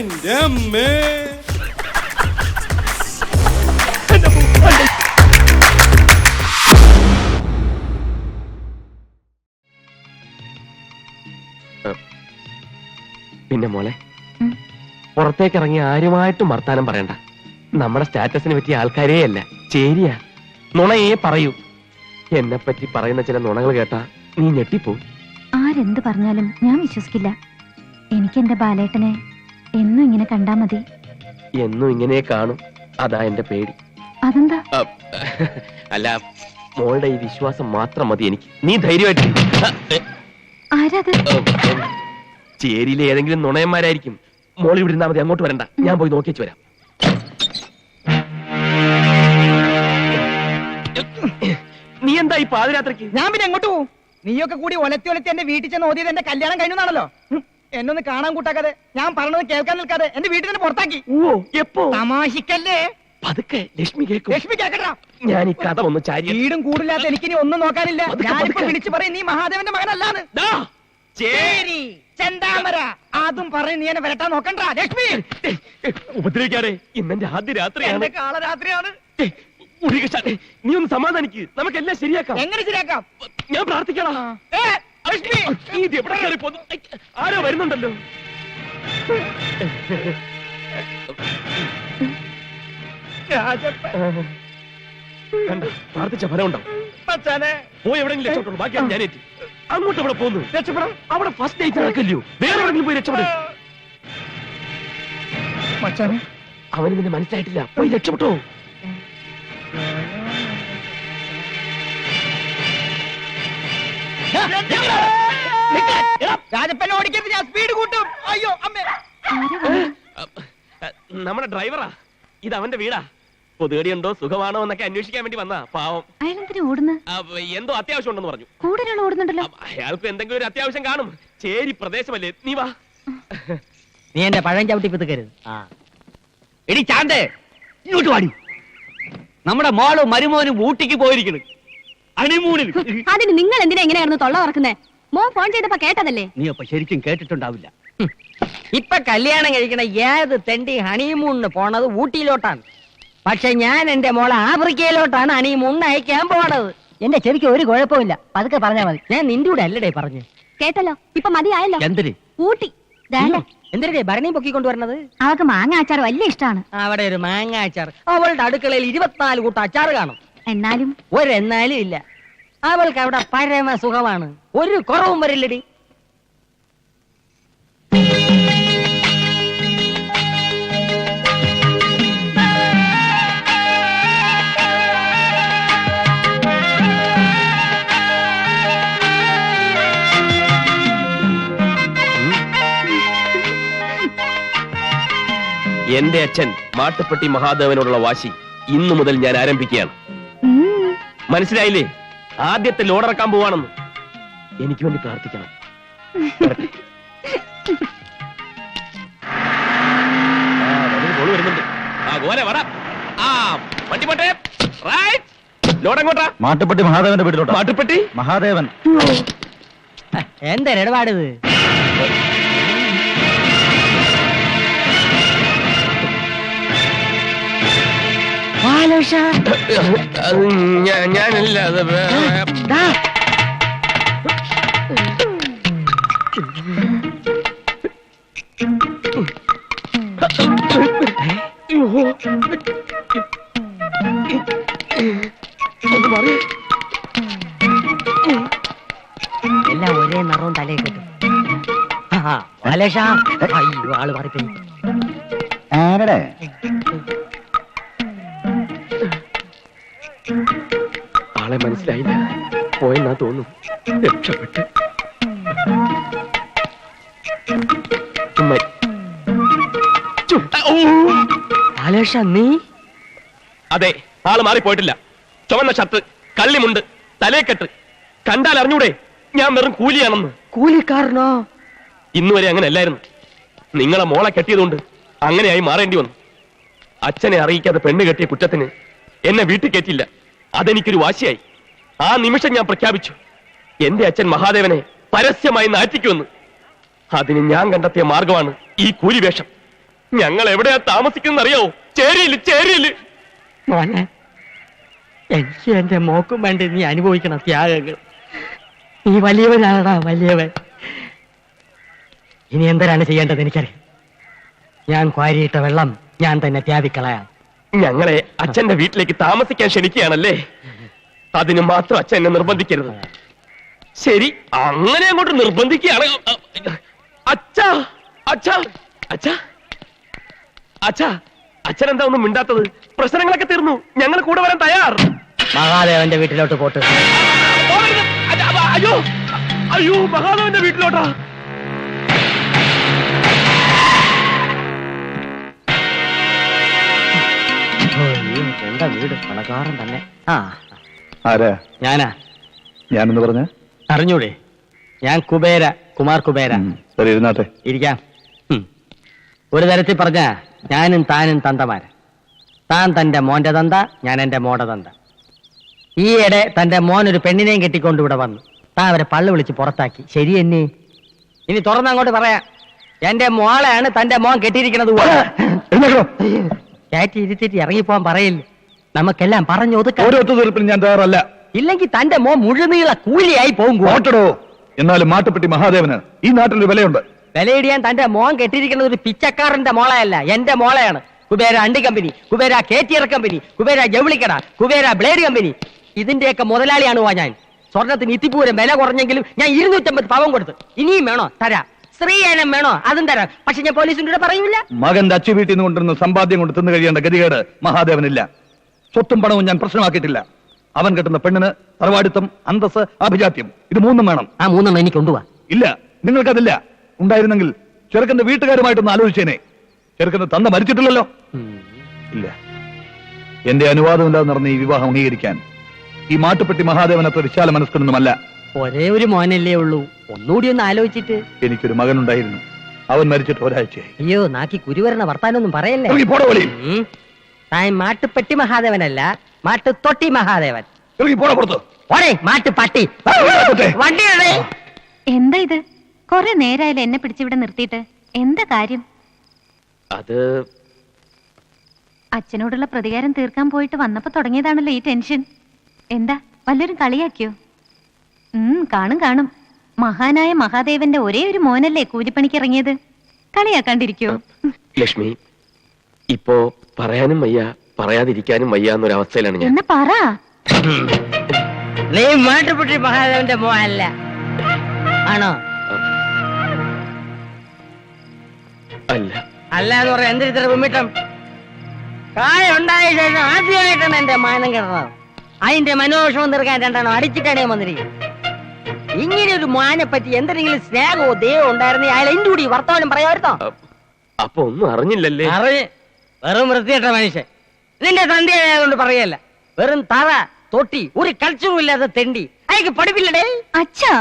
എന്റെ അമ്മേ. പിന്നെ മോളെ, പുറത്തേക്ക് ഇറങ്ങി ആരുമായിട്ടും വർത്താനം പറയണ്ട. നമ്മുടെ സ്റ്റാറ്റസിന് പറ്റിയ ആൾക്കാരേ അല്ല, ചേരിയാ. നുണയെ പറയൂ. എന്നെ പറ്റി പറയുന്ന ചില നുണകൾ കേട്ടാ നീ ഞെട്ടിപ്പോ. ആരെന്ത് പറഞ്ഞാലും ഞാൻ വിശ്വസിക്കില്ല. എനിക്ക് എന്റെ ബാലേട്ടനെ എന്നും ഇങ്ങനെ കണ്ടാ മതി. എന്നും ഇങ്ങനെ കാണും, അതാ എന്റെ പേടി. അതെന്താ? അല്ല, മോളുടെ ഈ വിശ്വാസം മാത്രം മതി എനിക്ക്. നീ ധൈര്യമായിട്ട്. ആരാത്? ചേരിയിലെ ഏതെങ്കിലും നുണയന്മാരായിരിക്കും. മോൾ ഇവിടെ ഇരുന്നാ മതി, അങ്ങോട്ട് വരണ്ട. ഞാൻ പോയി നോക്കിച്ചു വരാം. നീ എന്താ ഈ പാതിരാത്രിക്ക്? ഞാൻ പിന്നെ എങ്ങോട്ട് പോവും? നീയൊക്കെ കൂടി ഒലത്തി എന്റെ വീട്ടിൽ ചെന്ന് ഓതിയത് എന്റെ കല്യാണം കഴിഞ്ഞാണല്ലോ. എന്നൊന്ന് കാണാൻ കൂട്ടാക്കാതെ, ഞാൻ പറഞ്ഞത് കേൾക്കാൻ നിൽക്കാതെ എന്റെ വീട്ടിൽ തന്നെ പുറത്താക്കി. ഓ, എപ്പോ? തമാശിക്കല്ലേ? പതുക്കെ, ലക്ഷ്മി കേൾക്കും. ലക്ഷ്മി കേക്കട്ടാ. ഞാൻ ഈ കഥ ഒന്ന് ചാരി. വീടും കൂടില്ലാത്ത എനിക്കിനി ഒന്നും നോക്കാനില്ല. ഞാനിപ്പോ വിളിച്ചു പറയും നീ മഹാദേവന്റെ മകനല്ലാന്ന്. ചേരി ചെന്താമര അതും പറയും നീ എന്നെ വരട്ടാൻ നോക്കണ്ട. ലക്ഷ്മി ഉപദ്രവിക്കാതെ, ഇന്നെന്റെ ആദ്യ രാത്രിയാണ്. കാളരാത്രിയാണ്. നീ ഒന്ന് സമാധാനിക്ക്, നമുക്കെല്ലാം ശരിയാക്കാം. എങ്ങനെ ശരിയാക്കാം? ഞാൻ പ്രാർത്ഥിക്കണം. ആരോ വരുന്നുണ്ടല്ലോ. പ്രാർത്ഥിച്ച ഫലം ഉണ്ടാവും. പോയി എവിടെയെങ്കിലും രക്ഷപ്പെട്ടു, ബാക്കിയാണ് ഞാനേറ്റ്. അങ്ങോട്ട് അവിടെ പോകുന്നു. രക്ഷപ്പെടാം. അവിടെ ഫസ്റ്റ് നൈറ്റ് നടക്കല്ലോ, വേറെ എവിടെയെങ്കിലും പോയി രക്ഷപ്പെടും. അവന് നിന്നെ മനസ്സിലായിട്ടില്ല, പോയി രക്ഷപ്പെട്ടോ. രാജപ്പനെ ഓടിക്കരുത്, ഞാൻ സ്പീഡ് കൂട്ടും. അയ്യോ അമ്മേ. നമ്മുടെ ഡ്രൈവറാ, ഇത് അവന്റെ വീടാ. പൊതുകടിയുണ്ടോ, സുഖമാണോ എന്നൊക്കെ അന്വേഷിക്കാൻ വേണ്ടി വന്നാ. പാവം. എന്തോ അത്യാവശ്യം ഉണ്ടെന്ന് പറഞ്ഞു. ഓടുന്നുണ്ടല്ലോ. അയാൾക്ക് എന്തെങ്കിലും ഒരു അത്യാവശ്യം കാണും. ചേരി പ്രദേശമല്ലേ. നീ വാ. നീ എന്റെ പഴം ചവിട്ടി പിതുക്കരുത്. എടി ചാന്തേ, ഇങ്ങോട്ട് വാടി. നമ്മുടെ മോളും മരുമോനും ഊട്ടിക്ക് പോയിരിക്കുന്നു, ഹണിമൂണിന്. അതിന് നിങ്ങൾ എന്തിനാ എങ്ങനെയായിരുന്നു തൊള്ള പറക്കുന്നേ? മോൻ ഫോൺ ചെയ്തപ്പോ കേട്ടതല്ലേ? നീ അപ്പൊ ശരിക്കും കേട്ടിട്ടുണ്ടാവില്ല. ഇപ്പൊ കല്യാണം കഴിക്കണ ഏത് തെണ്ടി ഹണിമൂണിന് പോണത് ഊട്ടിയിലോട്ടാണ്. പക്ഷെ ഞാൻ എന്റെ മോളെ ആഫ്രിക്കയിലോട്ടാണ് ഹണിമൂണിന് അയക്കാൻ പോണത്. എന്റെ ചെവിക്ക് ഒരു കുഴപ്പമില്ല, പതുക്കെ പറഞ്ഞാൽ മതി. ഞാൻ നിന്റെ കൂടെ അല്ലടേ പറഞ്ഞു. കേട്ടല്ലോ, ഇപ്പൊ മതിയായല്ലോ. എന്തിന്? ഊട്ടി. എന്തിനേ ഭരണി പൊക്കിക്കൊണ്ടുവരണത്? അവൾക്ക് മാങ്ങ അച്ചാർ വലിയ ഇഷ്ടമാണ്. അവിടെ ഒരു മാങ്ങ അച്ചാർ. അവളുടെ അടുക്കളയിൽ 24 കൂട്ടം അച്ചാർ കാണും. എന്നാലും ഒരെന്നാലും ഇല്ല. അവൾക്ക് അവിടെ പരമ സുഖമാണ്, ഒരു കുറവും വരില്ലടി. എന്റെ അച്ഛൻ മാട്ടുപ്പെട്ടി മഹാദേവനോടുള്ള വാശി ഇന്നു മുതൽ ഞാൻ ആരംഭിക്കുകയാണ്. മനസ്സിലായില്ലേ? ആദ്യത്തെ ലോഡിറക്കാൻ പോവാണെന്ന്. എനിക്ക് വേണ്ടി പ്രാർത്ഥിക്കണം. വരുന്നുണ്ട്. വണ്ടി പോട്ടെ. ലോഡെങ്ങോട്ടാ? മാട്ടുപ്പെട്ടി മഹാദേവന്റെ വീട്ടിലോട്ട്. മാട്ടുപ്പെട്ടി മഹാദേവൻ. എന്താ ഇടപാടിത്? ഞാനല്ല. എല്ലാം ഒരേ നിറവും തലയിൽ കിട്ടും. അയ്യോ, ആള് മാറിപ്പോയി. ആരുടെ? ആളെ മനസ്സിലായില്ല, പോയെന്നാ തോന്നുന്നു. രക്ഷപ്പെട്ട് നീ? അതെ, ആള് മാറിപ്പോയിട്ടില്ല. ചുവന്ന ഷർട്ട്, കള്ളിമുണ്ട്, തലേക്കെട്ട്. കണ്ടാൽ അറിഞ്ഞൂടെ ഞാൻ വെറും കൂലിയാണെന്ന്. കൂലിക്കാരനോ? ഇന്നുവരെ അങ്ങനെ അല്ലായിരുന്നു. നിങ്ങളെ മോളെ കെട്ടിയതുകൊണ്ട് അങ്ങനെയായി മാറേണ്ടി വന്നു. അച്ഛനെ അറിയിക്കാതെ പെണ്ണ് കെട്ടിയ കുറ്റത്തിന് എന്നെ വീട്ടിൽ കയറ്റില്ല. അതെനിക്കൊരു വാശിയായി. ആ നിമിഷം ഞാൻ പ്രഖ്യാപിച്ചു, എന്റെ അച്ഛൻ മഹാദേവനെ പരസ്യമായി നാറ്റിക്കുമെന്ന്. അതിന് ഞാൻ കണ്ടെത്തിയ മാർഗമാണ് ഈ കൂലിവേഷം. ഞങ്ങൾ എവിടെയാ താമസിക്കുന്ന അറിയോ? ചേരിയില് ചേരിയില്. മോനെ, എനിക്ക് എന്റെ മോക്കും വേണ്ടി നീ അനുഭവിക്കണം ത്യാഗങ്ങൾ. നീ വലിയവനാടാ, വലിയവൻ. ഇനി എന്തിനാണ് ചെയ്യേണ്ടത് എനിക്കറിയാം. ഞാൻ ക്വാരിയിട്ട വെള്ളം ഞാൻ തന്നെ ത്യാവിക്കളയാം. ഞങ്ങളെ അച്ഛന്റെ വീട്ടിലേക്ക് താമസിക്കാൻ ക്ഷണിക്കുകയാണല്ലേ? അതിന് മാത്രം അച്ഛൻ എന്നെ നിർബന്ധിക്കരുത്. ശരി, അങ്ങനെ അങ്ങോട്ട് നിർബന്ധിക്കുകയാണ്. അച്ഛാ അച്ഛാ അച്ഛാ അച്ഛാ, അച്ഛൻ എന്താ ഒന്നും മിണ്ടാത്തത്? പ്രശ്നങ്ങളൊക്കെ തീർന്നു, ഞങ്ങൾ കൂടെ വരാൻ തയ്യാർ. മഹാദേവന്റെ വീട്ടിലോട്ട് പോട്ട്. അയ്യോ അയ്യോ, മഹാദേവന്റെ വീട്ടിലോട്ടാ? എന്റെ വീട് പണക്കാരൻ തന്നെ. ആരാ? ഞാനാ. ഞാനെന്ന് പറഞ്ഞ അറിഞ്ഞൂടെ? ഞാൻ കുബേര, കുമാർ കുബേര. ശരി, ഇരുന്നാട്ടെ. ഇരിക്കാം. ഒരു തരത്തിൽ പറഞ്ഞ ഞാനും താനും തന്തമാര. താൻ തന്റെ മോന്റെ തന്ത, ഞാൻ എന്റെ മോടെ തന്ത. ഈയിടെ തന്റെ മോൻ ഒരു പെണ്ണിനെയും കെട്ടിക്കൊണ്ട് ഇവിടെ വന്നു. താൻ അവരെ പള്ളു വിളിച്ച് പുറത്താക്കി. ശരി എന്നെ? ഇനി തുറന്നങ്ങോട്ട് പറയാം. എന്റെ മോളെയാണ് തന്റെ മോൻ കെട്ടിയിരിക്കുന്നത്. കയറ്റി ഇരുത്തിട്ട് ഇറങ്ങിപ്പോവാൻ പറയില്ല. നമുക്കെല്ലാം പറഞ്ഞു ഒതുക്കാം. ഒരു ഒത്തുതീർപ്പിന് ഞാൻ തയ്യാറല്ല. ഇല്ലെങ്കിൽ തന്റെ മോൻ മുഴുനീള കൂലിയായി പോകും. ഓട്ടടോ. എന്നാലും മാട്ടുപ്പെട്ടി മഹാദേവന് ഈ നാട്ടിലൊരു വിലയുണ്ട്. വിലയിടിയാൻ തന്റെ മോൻ കെട്ടിയിരിക്കുന്നത് ഒരു പിച്ചക്കാരന്റെ മോളയല്ല, എന്റെ മോളയാണ്. കുബേര അണ്ടി കമ്പനി, കുബേര കേറ്റിയർ കമ്പനി, കുബേര ജൗളിക്കട, കുബേര ബ്ലേഡ് കമ്പനി, ഇതിന്റെയൊക്കെ മുതലാളിയാണ് ഞാൻ. സ്വർണത്തിന് ഇത്തിപ്പൂരം വില കുറഞ്ഞെങ്കിലും ഞാൻ 250 പവൻ കൊടുത്തു. ഇനിയും വേണോ തരാം. സ്ത്രീയനം വേണോ അതും തരാം. പക്ഷെ ഞാൻ പോലീസിന്റെ കൂടെ പറയൂല. മകന്റെ അച്ചു വീട്ടിൽ നിന്ന് കൊണ്ടിരുന്ന സമ്പാദ്യം കൊണ്ട് തിന്നു കഴിയേണ്ട ഗതികേട് മഹാദേവനില്ല. സ്വത്തും പണവും ഞാൻ പ്രശ്നമാക്കിയിട്ടില്ല. അവൻ കെട്ടുന്ന പെണ്ണിന് തറവാടിത്തം, അന്തസ്, അഭിജാത്യം, ഇത് 3 വേണം. ആ 3 എനിക്ക് കൊണ്ടുപോവാ. ഇല്ല, നിങ്ങൾക്കതില്ല. ഉണ്ടായിരുന്നെങ്കിൽ ചെറുക്കന്റെ വീട്ടുകാരുമായിട്ടൊന്ന് ആലോചിച്ചേനെ. ചെറുക്കന്റെ തന്ത മരിച്ചിട്ടില്ലല്ലോ. ഇല്ല, എന്റെ അനുവാദമില്ലാതെ നടന്ന ഈ വിവാഹം അംഗീകരിക്കാൻ ഈ മാട്ടുപ്പെട്ടി മഹാദേവൻ അത്ര വിശാല മനസ്കൊണ്ടൊന്നുമല്ല. ഒരേ ഒരു മോനല്ലേ ഉള്ളൂ. ഒന്നുകൂടി ഒന്ന് ആലോചിച്ചിട്ട്. എനിക്കൊരു മകനുണ്ടായിരുന്നു. അവൻ മരിച്ചിട്ട് ഒരാഴ്ചയായി. അയ്യോ, നാക്കി കുരുവരണ വർത്താനൊന്നും പറയല്ലേ. താൻ മാട്ടുപ്പെട്ടി മഹാദേവനല്ല, മാട്ടുതൊട്ടി മഹാദേവൻ. മാട്ടുപട്ടി. വണ്ടിയുടെ എന്താ ഇത്? കൊറേ നേരായാലും എന്നെ പിടിച്ചിവിടെ നിർത്തിയിട്ട് എന്താ കാര്യം? അത് അച്ഛനോടുള്ള പ്രതികാരം തീർക്കാൻ പോയിട്ട് വന്നപ്പോ തുടങ്ങിയതാണല്ലോ ഈ ടെൻഷൻ. എന്താ വല്ലൊരു കളിയാക്കിയോ? കാണും. മഹാനായ മഹാദേവന്റെ ഒരേ ഒരു മോനല്ലേ കൂലിപ്പണിക്ക് ഇറങ്ങിയത്. കളിയാക്കാണ്ടിരിക്കോ? ലക്ഷ്മി, ഇപ്പോ പറയാനും വയ്യ പറയാതിരിക്കാനും വയ്യ എന്നൊരവസ്ഥയിലാണ് ഞാൻ. എന്നാ പറ. നീ മാട്ടുപ്പെട്ടി മഹാദേവന്റെ മോനല്ല ആണോ? അല്ല. അല്ല എന്ന് പറയാം. എന്തിത്ര കുമ്മിട്ടം? കായ ഉണ്ടായ ശേഷം ആദ്യമായിട്ടാണ് എന്റെ മാനം കിടന്നത്. അതിന്റെ മനോവിഷമം തീർക്കാൻ 2 അടിച്ചിട്ടാണ് വന്നിരിക്കുന്നത്. ഇങ്ങനെ ഒരു മോനെ പറ്റി എന്തെങ്കിലും സ്നേഹമോ ദയോ ഉണ്ടായിരുന്നേ അയാൾ എന്റെ കൂടി വർത്തമാനം പറയാമായിരുന്നോ? അപ്പൊ ഒന്നും അറിഞ്ഞില്ലല്ലേ? വെറും വൃത്തികെട്ട മനുഷ്യൻ. നിന്റെ തന്തിയായതുകൊണ്ട് പറയല്ല. വെറും തറ തൊട്ടി ഒരു കൾച്ചറും ഇല്ലാതെ തെണ്ടി. അയാൾക്ക് പഠിപ്പില്ലടേ. അച്ഛാ,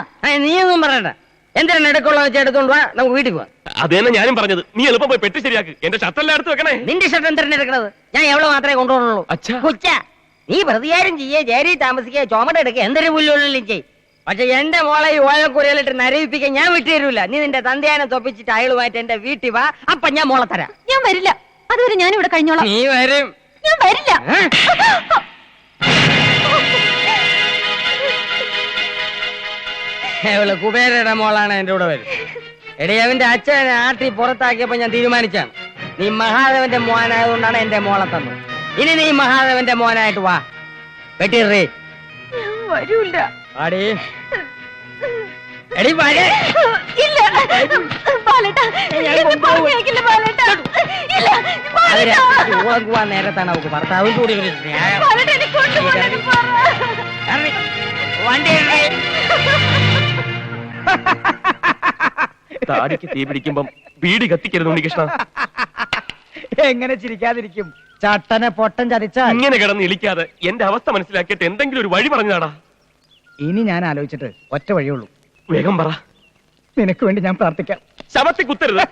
നീയൊന്നും പറയണ്ട. എന്തിനാണ് എടുക്കുള്ള വെച്ച് എടുത്തോണ്ട് വാ, നമുക്ക് വീട്ടിൽ പോവാം. അതേന്നെ ഞാനും പറഞ്ഞത്. നീ എളുപ്പം പോയി പെട്ടി ശരിയാക്ക്. എന്റെ ഷർട്ടെല്ലാം എടുത്ത് വെക്കണേ. നിന്റെ ഷർട്ട് എന്തിനാണ് എടുക്കണത്? ഞാൻ എവിടെ മാത്രമേ കൊണ്ടുപോകുന്നുള്ളൂ. കൊച്ച, നീ പ്രതികാരം ചെയ്യേ, ജേരി താമസിക്കുക, ചുമട എടുക്കുക, എന്തൊരു പുല്ലുള്ളിലും ചെയ്. പക്ഷെ എന്റെ മോളെ ഈ ഓലക്കുരയിലിട്ട് നരയിപ്പിക്കാൻ ഞാൻ വിട്ടു തരൂല. നീ നിന്റെ തന്തയാനെ തൊപ്പിച്ചിട്ട് അയളുമായിട്ട് എന്റെ വീട്ടിൽ വാ. അപ്പൊ ഞാൻ മോളെ തരാം. ഞാൻ വരില്ല. അതുവരെ ഞാൻ ഇവിടെ കഴിഞ്ഞോളാം. നീ വരും. ഞാൻ വരില്ല. അവള് കുബേരയുടെ മോളാണ് എന്റെ കൂടെ വരും. എടി, അവന്റെ അച്ഛനെ ആട്ടി പുറത്താക്കിയപ്പോ ഞാൻ തീരുമാനിച്ചാണ് നീ മഹാദേവന്റെ മോനായതുകൊണ്ടാണ് എന്റെ മോളെ തന്നത്. ഇനി നീ മഹാദേവന്റെ മോനായിട്ട് വാ. വെട്ടിറേ. വരൂല്ല. ആടി എടി വരെ. ഇല്ല ബാലേട്ടാ, എന്നെ പറഞ്ഞയക്കില്ല ബാലേട്ടാ. ഇല്ല ബാലേട്ടാ. പോവാൻ നേരത്താണ് അവക്ക് ഭർത്താവും കൂടി ഒരു സ്നേഹം. ബാലേട്ടാ, എന്നെ കൊണ്ടുപോകണം പറ. വണ്ടി താടിക്ക് തീ പിടിക്കുമ്പം ബീഡി കത്തിക്കരുത് ഉണ്ണികൃഷ്ണ. എങ്ങനെ ചിരിക്കാതിരിക്കും? ചട്ടനെ പൊട്ടൻ ചതിച്ചാൽ ഇങ്ങനെ കിടന്ന് ഇളിക്കാതെ എന്റെ അവസ്ഥ മനസ്സിലാക്കിയിട്ട് എന്തെങ്കിലും ഒരു വഴി പറഞ്ഞാടാ. ഇനി ഞാൻ ആലോചിച്ചിട്ട് ഒറ്റ വഴിയുള്ളൂ. വേഗം പറ. നിനക്ക് വേണ്ടി ഞാൻ പ്രാർത്ഥിക്കാം. ശവത്തി കുത്തരുത്.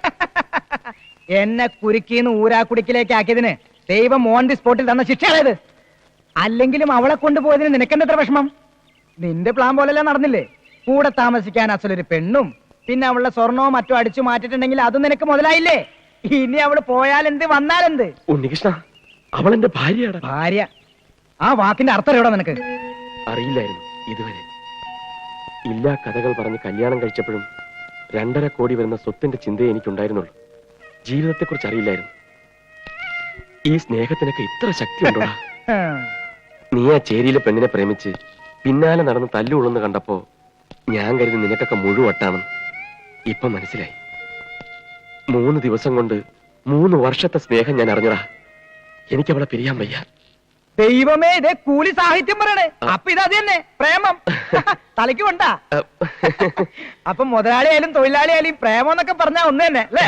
എന്നെ കുരുക്കിന്ന് ഊരാക്കുടിക്കിലേക്ക് ആക്കിയതിന് ദൈവം ഓൺ ദി സ്പോട്ടിൽ തന്ന ശിക്ഷയായത്. അല്ലെങ്കിലും അവളെ കൊണ്ടുപോയതിന് നിനക്കെന്തെത്ര വിഷമം? നിന്റെ പ്ലാൻ പോലെല്ലാം നടന്നില്ലേ? കൂടെ താമസിക്കാൻ അസലൊരു പെണ്ണും പിന്നെ അവളുടെ സ്വർണവും മറ്റോ അടിച്ചു മാറ്റിട്ടുണ്ടെങ്കിൽ അതും നിനക്ക് മുതലായില്ലേ? ഇനി അവള് പോയാലെന്ത് വന്നാലെന്ത്? ഉണ്ണികൃഷ്ണ, അവൾ എന്റെ ഭാര്യയാണ്. ഭാര്യ? ആ വാക്കിന്റെ അർത്ഥം എവിടെ നിനക്ക്? അറിയില്ലായിരുന്നു ഇതുവരെ. ഇല്ലാ കഥകൾ പറഞ്ഞ് കല്യാണം കഴിച്ചപ്പോഴും 2.5 കോടി വരുന്ന സ്വത്തിന്റെ ചിന്തയെ എനിക്കുണ്ടായിരുന്നുള്ളൂ. ജീവിതത്തെക്കുറിച്ച് അറിയില്ലായിരുന്നു. ഈ സ്നേഹത്തിനൊക്കെ ഇത്ര ശക്തി ഉണ്ടോടാ? നീ ആ ചേരിയിലെ പെണ്ണിനെ പ്രേമിച്ച് പിന്നാലെ നടന്ന് തല്ലുകൊള്ളുന്ന കണ്ടപ്പോ ഞാൻ കരുതി നിനക്കൊക്കെ മുഴുവട്ടാണെന്ന്. ഇപ്പൊ മനസ്സിലായി. 3 ദിവസം കൊണ്ട് 3 വർഷത്തെ സ്നേഹം ഞാൻ അറിഞ്ഞടാ. എനിക്കവളെ പിരിയാൻ വയ്യ. ദൈവമേ, ഇതേ കൂലി സാഹിത്യം പറയണേ. അപ്പൊ ഇത് അത് തന്നെ പ്രേമം. തലയ്ക്ക് കൊണ്ടാ. അപ്പൊ മുതലാളിയായാലും തൊഴിലാളിയായാലും പ്രേമം എന്നൊക്കെ പറഞ്ഞാ ഒന്ന് തന്നെ അല്ലേ?